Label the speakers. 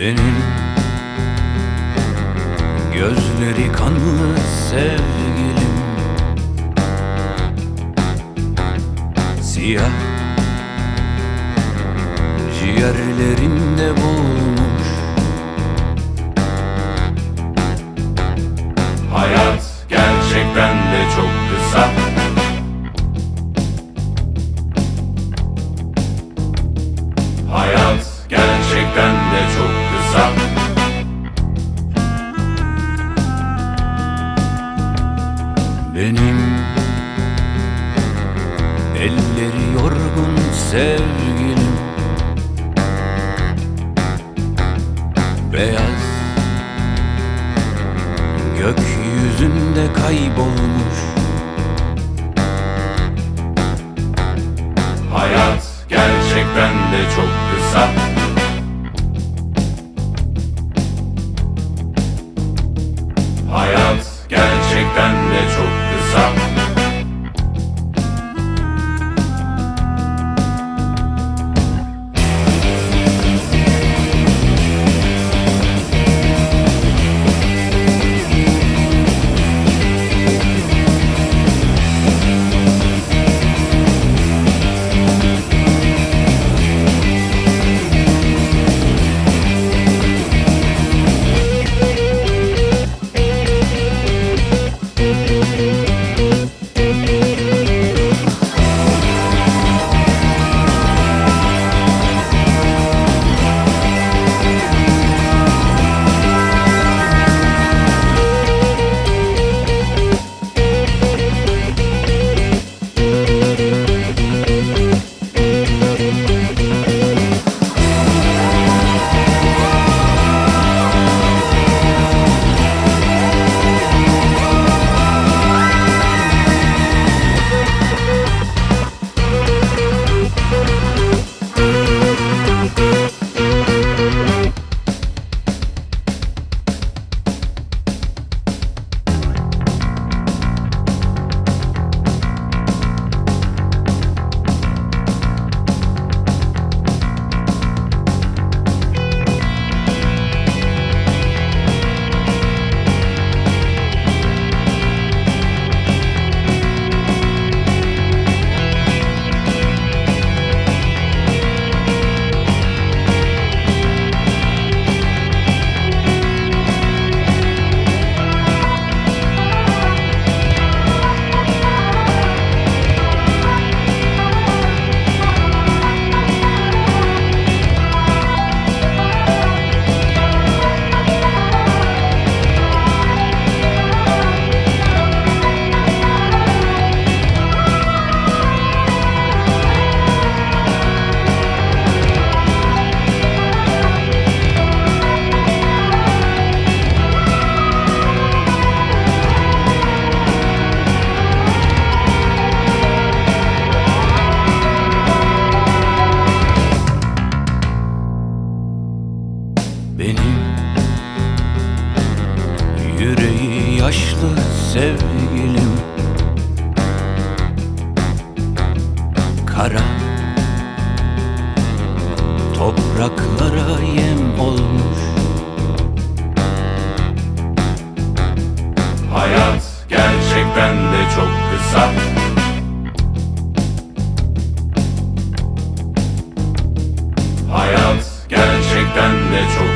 Speaker 1: Benim gözleri kanlı sevgilim, siyah ciğerlerinde boğulmuş.
Speaker 2: Hayat gerçekten de çok kısa. Hayat gerçekten de çok kısa.
Speaker 1: Benim elleri yorgun sevgilim, beyaz gökyüzünde kaybolmuş.
Speaker 2: Hayat gerçekten de çok kısa. Hayat gerçekten de çok kısa.
Speaker 1: Benim yüreği yaşlı sevgilim, kara topraklara yem olmuş.
Speaker 2: Hayat gerçekten de çok kısa. Hayat gerçekten de çok